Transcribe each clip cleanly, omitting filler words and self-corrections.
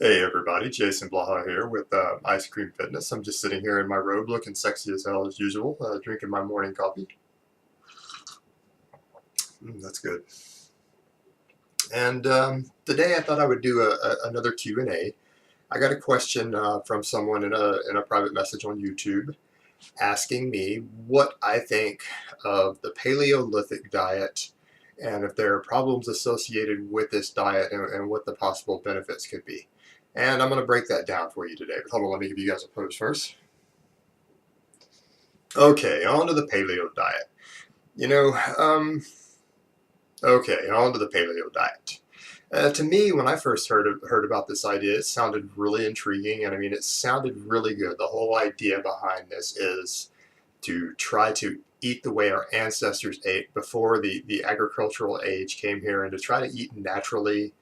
Hey everybody, Jason Blaha here with Ice Cream Fitness. I'm just sitting here in my robe looking sexy as hell as usual, drinking my morning coffee. That's good. And today I thought I would do another Q&A. I got a question from someone in a private message on YouTube asking me what I think of the Paleolithic diet and if there are problems associated with this diet and what the possible benefits could be. And I'm going to break that down for you today. But hold on, let me give you guys a pose first. Okay, on to the paleo diet. You know, okay, on to the paleo diet. To me, when I first heard about this idea, it sounded really intriguing, and I mean, it sounded really good. The whole idea behind this is to try to eat the way our ancestors ate before the agricultural age came here, and to try to eat naturally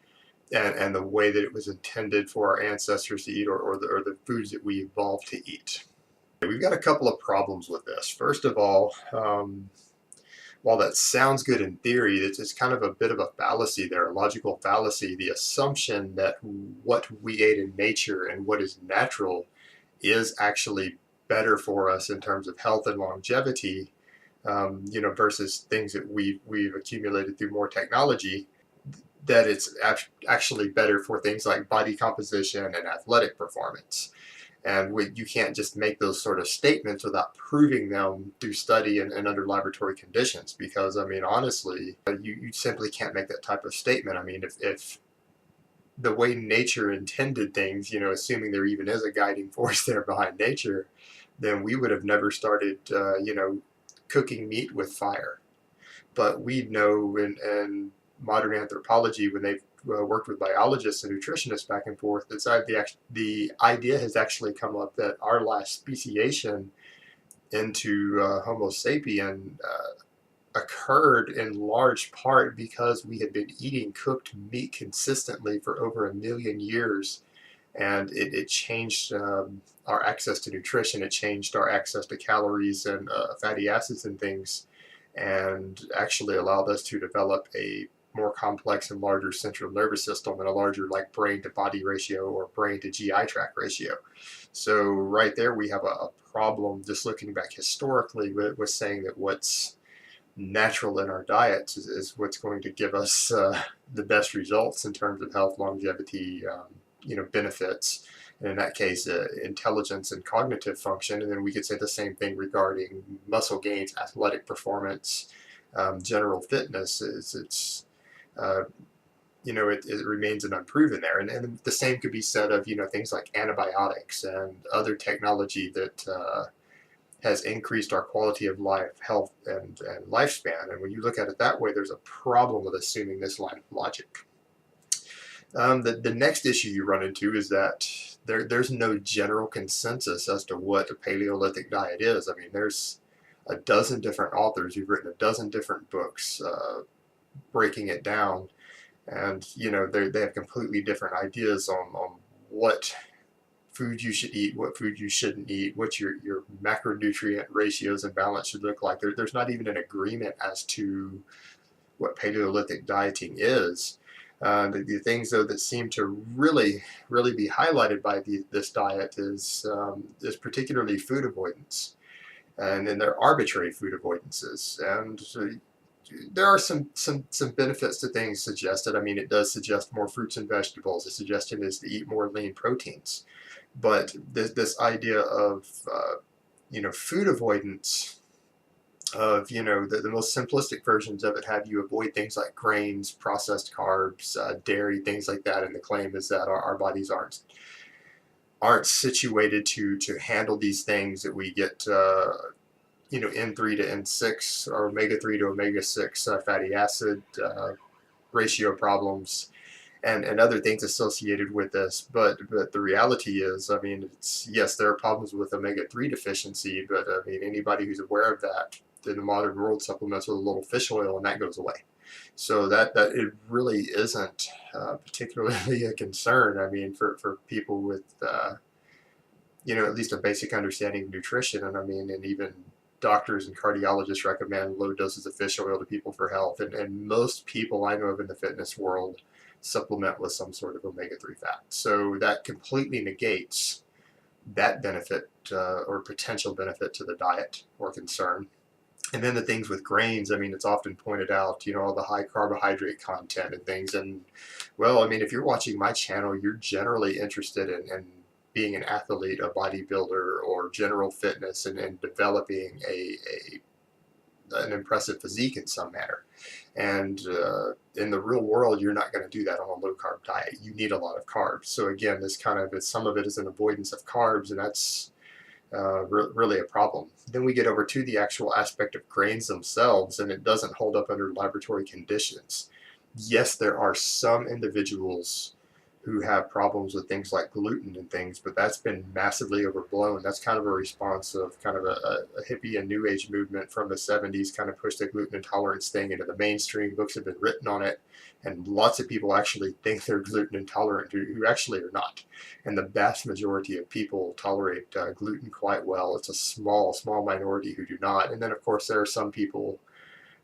and the way that it was intended for our ancestors to eat, or the foods that we evolved to eat. We've got a couple of problems with this. First of all, while that sounds good in theory, it's kind of a bit of a fallacy there, a logical fallacy. The assumption that what we ate in nature and what is natural is actually better for us in terms of health and longevity, versus things that we've accumulated through more technology, that it's actually better for things like body composition and athletic performance. And you can't just make those sort of statements without proving them through study and under laboratory conditions. Because, I mean, honestly, you simply can't make that type of statement. I mean, if the way nature intended things, assuming there even is a guiding force there behind nature, then we would have never started, cooking meat with fire. But we know in modern anthropology, when they've worked with biologists and nutritionists back and forth, the idea has actually come up that our last speciation into Homo sapien occurred in large part because we had been eating cooked meat consistently for over 1 million years, and it changed our access to nutrition. It changed our access to calories and fatty acids and things, and actually allowed us to develop a more complex and larger central nervous system and a larger like brain to body ratio or brain to GI tract ratio. So right there we have a problem just looking back historically with saying that what's natural in our diets is what's going to give us the best results in terms of health, longevity, benefits, and in that case, intelligence and cognitive function. And then we could say the same thing regarding muscle gains, athletic performance, general fitness. Uh, it remains an unproven there. And the same could be said of, things like antibiotics and other technology that has increased our quality of life, health, and lifespan. And when you look at it that way, there's a problem with assuming this line of logic. The next issue you run into is that there's no general consensus as to what a Paleolithic diet is. I mean, there's a dozen different authors who've written a dozen different books breaking it down, and they have completely different ideas on what food you should eat, what food you shouldn't eat, what your macronutrient ratios and balance should look like. There's not even an agreement as to what Paleolithic dieting is. The things though that seem to really be highlighted by this diet is particularly food avoidance, and then there are arbitrary food avoidances, and there are some benefits to things suggested. I mean, it does suggest more fruits and vegetables. The suggestion is to eat more lean proteins, but this idea of food avoidance, of the most simplistic versions of it have you avoid things like grains, processed carbs, dairy, things like that, and the claim is that our bodies aren't situated to handle these things, that we get N3 to N6 or omega-3 to omega-6 fatty acid ratio problems and other things associated with this. But the reality is, I mean, yes, there are problems with omega-3 deficiency, but I mean, anybody who's aware of that in the modern world supplements with a little fish oil and that goes away. So that it really isn't particularly a concern. I mean, for people with at least a basic understanding of nutrition, and I mean, and even doctors and cardiologists recommend low doses of fish oil to people for health, and most people I know of in the fitness world supplement with some sort of omega-3 fat. So that completely negates that benefit or potential benefit to the diet or concern. And then the things with grains, I mean, it's often pointed out, all the high carbohydrate content and things. And well, I mean, if you're watching my channel, you're generally interested in being an athlete, a bodybuilder, or general fitness, and developing an impressive physique in some manner. And in the real world, you're not going to do that on a low carb diet. You need a lot of carbs. So again, this kind of some of it is an avoidance of carbs, and that's really a problem. Then we get over to the actual aspect of grains themselves, and it doesn't hold up under laboratory conditions. Yes, there are some individuals who have problems with things like gluten and things, but that's been massively overblown. That's kind of a response of kind of a hippie and new age movement from the 70s, kind of pushed the gluten intolerance thing into the mainstream. Books have been written on it, and lots of people actually think they're gluten intolerant who actually are not. And the vast majority of people tolerate gluten quite well. It's a small minority who do not. And then, of course, there are some people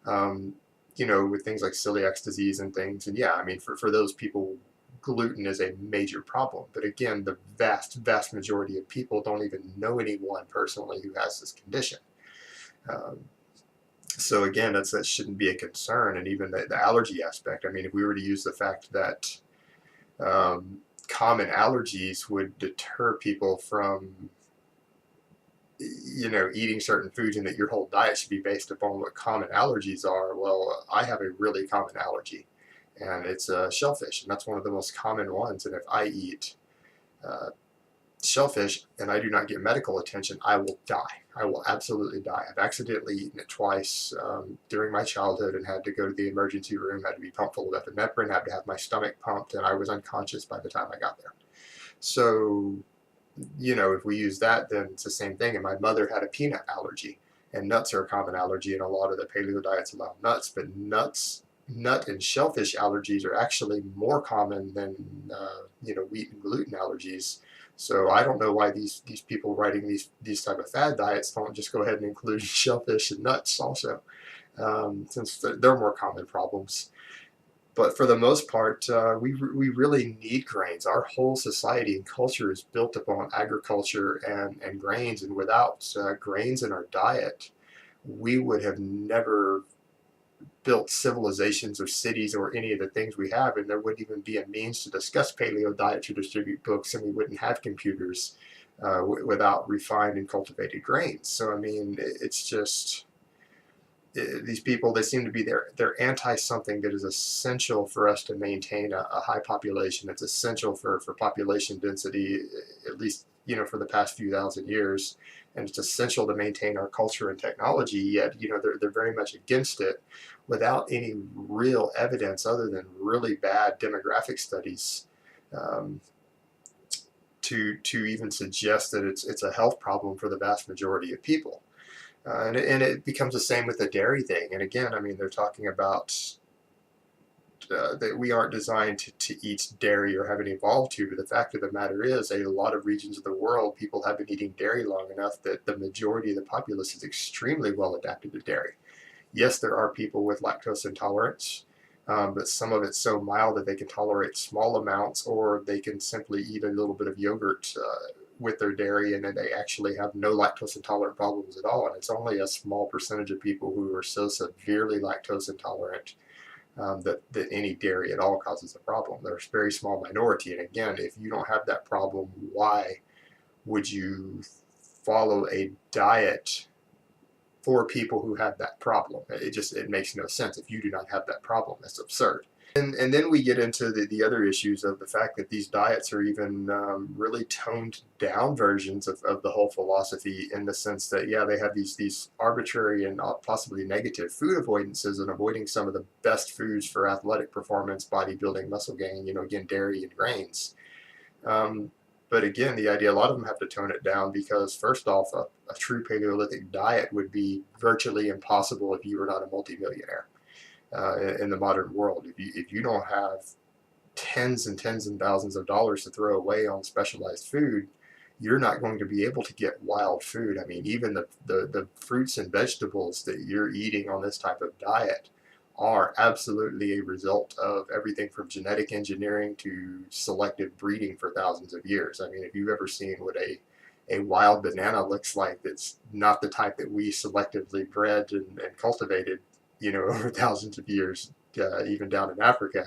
with things like celiac disease and things. And yeah, I mean, for those people, gluten is a major problem. But again, the vast majority of people don't even know anyone personally who has this condition. So again, that shouldn't be a concern. And even the allergy aspect, I mean, if we were to use the fact that common allergies would deter people from eating certain foods, and that your whole diet should be based upon what common allergies are. Well, I have a really common allergy, and it's shellfish, and that's one of the most common ones. And if I eat shellfish and I do not get medical attention, I will die. I will absolutely die. I've accidentally eaten it twice during my childhood and had to go to the emergency room, had to be pumped full of epinephrine, had to have my stomach pumped, and I was unconscious by the time I got there. So, if we use that, then it's the same thing. And my mother had a peanut allergy, and nuts are a common allergy, and a lot of the paleo diets allow nuts, but nut and shellfish allergies are actually more common than wheat and gluten allergies. So I don't know why these people writing these type of fad diets don't just go ahead and include shellfish and nuts also, since they're more common problems. But for the most part, we really need grains. Our whole society and culture is built upon agriculture and grains, and without grains in our diet, we would have never built civilizations or cities or any of the things we have, and there wouldn't even be a means to discuss paleo diet, to distribute books, and we wouldn't have computers without refined and cultivated grains. So I mean, it's just these people, they seem to be they're anti something that is essential for us to maintain a high population. It's essential for population density, at least for the past few thousand years, and it's essential to maintain our culture and technology. Yet they're very much against it, without any real evidence other than really bad demographic studies to even suggest that it's a health problem for the vast majority of people. And it becomes the same with the dairy thing. And again, I mean, they're talking about that we aren't designed to eat dairy or haven't evolved to, but the fact of the matter is, a lot of regions of the world, people have been eating dairy long enough that the majority of the populace is extremely well adapted to dairy. Yes, there are people with lactose intolerance, but some of it's so mild that they can tolerate small amounts, or they can simply eat a little bit of yogurt with their dairy, and then they actually have no lactose intolerant problems at all. And it's only a small percentage of people who are so severely lactose intolerant that any dairy at all causes a problem. There's a very small minority. And again, if you don't have that problem, why would you follow a diet for people who have that problem? It makes no sense. If you do not have that problem, that's absurd. And then we get into the other issues of the fact that these diets are even really toned down versions of the whole philosophy, in the sense that, yeah, they have these arbitrary and possibly negative food avoidances, and avoiding some of the best foods for athletic performance, bodybuilding, muscle gain, again, dairy and grains. But again, the idea, a lot of them have to tone it down, because first off, a true Paleolithic diet would be virtually impossible if you were not a multimillionaire. In the modern world, if you don't have tens and thousands of dollars to throw away on specialized food, you're not going to be able to get wild food. I mean, even the fruits and vegetables that you're eating on this type of diet are absolutely a result of everything from genetic engineering to selective breeding for thousands of years. I mean, if you've ever seen what a wild banana looks like, that's not the type that we selectively bred and cultivated, over thousands of years, even down in Africa,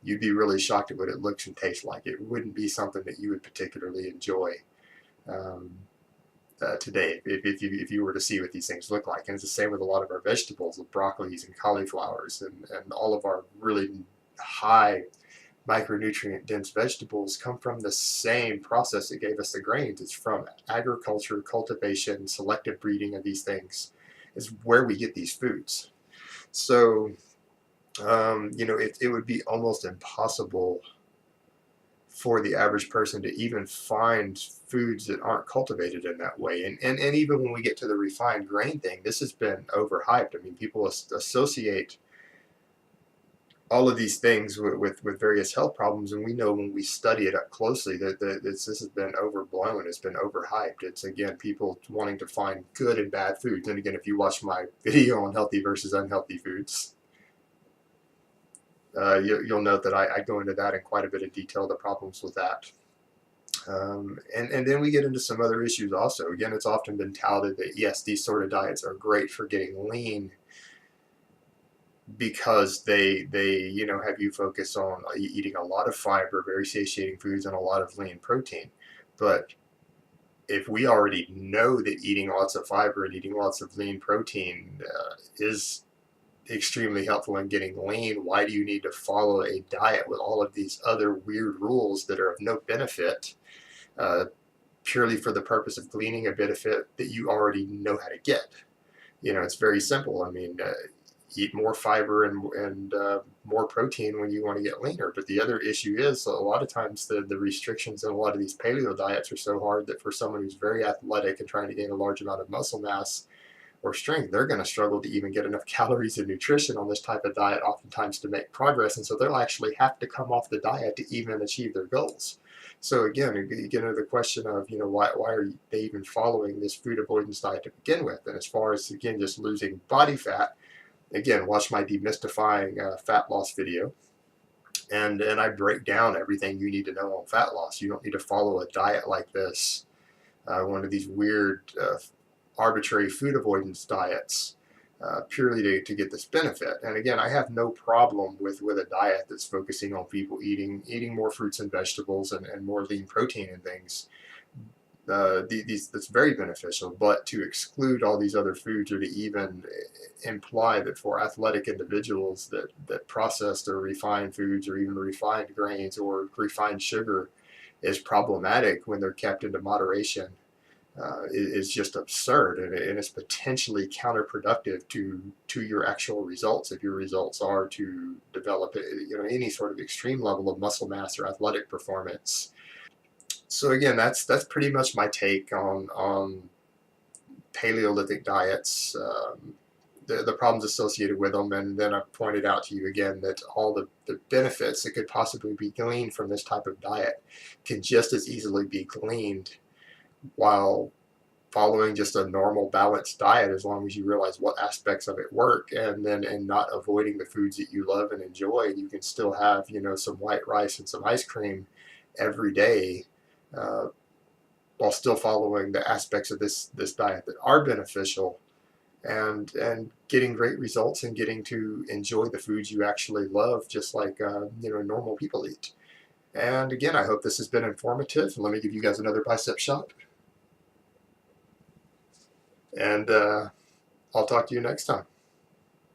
you'd be really shocked at what it looks and tastes like. It wouldn't be something that you would particularly enjoy. Um, Today, if you were to see what these things look like. And it's the same with a lot of our vegetables, with broccolis and cauliflowers, and all of our really high micronutrient dense vegetables come from the same process that gave us the grains. It's from agriculture, cultivation, selective breeding of these things is where we get these foods. So, it would be almost impossible for the average person to even find foods that aren't cultivated in that way. And even when we get to the refined grain thing, this has been overhyped. I mean, people associate all of these things with various health problems, and we know when we study it up closely that this has been overblown, it's been overhyped. It's, again, people wanting to find good and bad foods. And again, if you watch my video on healthy versus unhealthy foods, you'll note that I go into that in quite a bit of detail, the problems with that. And then we get into some other issues also. Again, it's often been touted that, yes, these sort of diets are great for getting lean because they have you focus on eating a lot of fiber, very satiating foods, and a lot of lean protein. But if we already know that eating lots of fiber and eating lots of lean protein is extremely helpful in getting lean, why do you need to follow a diet with all of these other weird rules that are of no benefit, uh, purely for the purpose of gleaning a benefit that you already know how to get? It's very simple. I mean, eat more fiber and more protein when you want to get leaner. But the other issue is a lot of times the restrictions in a lot of these paleo diets are so hard that for someone who's very athletic and trying to gain a large amount of muscle mass or strength, they're going to struggle to even get enough calories and nutrition on this type of diet oftentimes to make progress. And so they'll actually have to come off the diet to even achieve their goals. So again, you get into the question of, why are they even following this food avoidance diet to begin with? And as far as, again, just losing body fat, again, watch my demystifying fat loss video. And I break down everything you need to know on fat loss. You don't need to follow a diet like this, one of these weird arbitrary food avoidance diets, purely to get this benefit. And again, I have no problem with a diet that's focusing on people eating more fruits and vegetables and more lean protein and things. That's very beneficial, but to exclude all these other foods, or to even imply that for athletic individuals that processed or refined foods or even refined grains or refined sugar is problematic when they're kept into moderation, is just absurd, and it's potentially counterproductive to your actual results, if your results are to develop any sort of extreme level of muscle mass or athletic performance. So again, that's pretty much my take on Paleolithic diets, the problems associated with them, and then I pointed out to you again that all the benefits that could possibly be gleaned from this type of diet can just as easily be gleaned while following just a normal balanced diet, as long as you realize what aspects of it work, and not avoiding the foods that you love and enjoy. You can still have some white rice and some ice cream every day, while still following the aspects of this diet that are beneficial, and getting great results and getting to enjoy the foods you actually love, just like normal people eat. And again, I hope this has been informative. Let me give you guys another bicep shot, and I'll talk to you next time.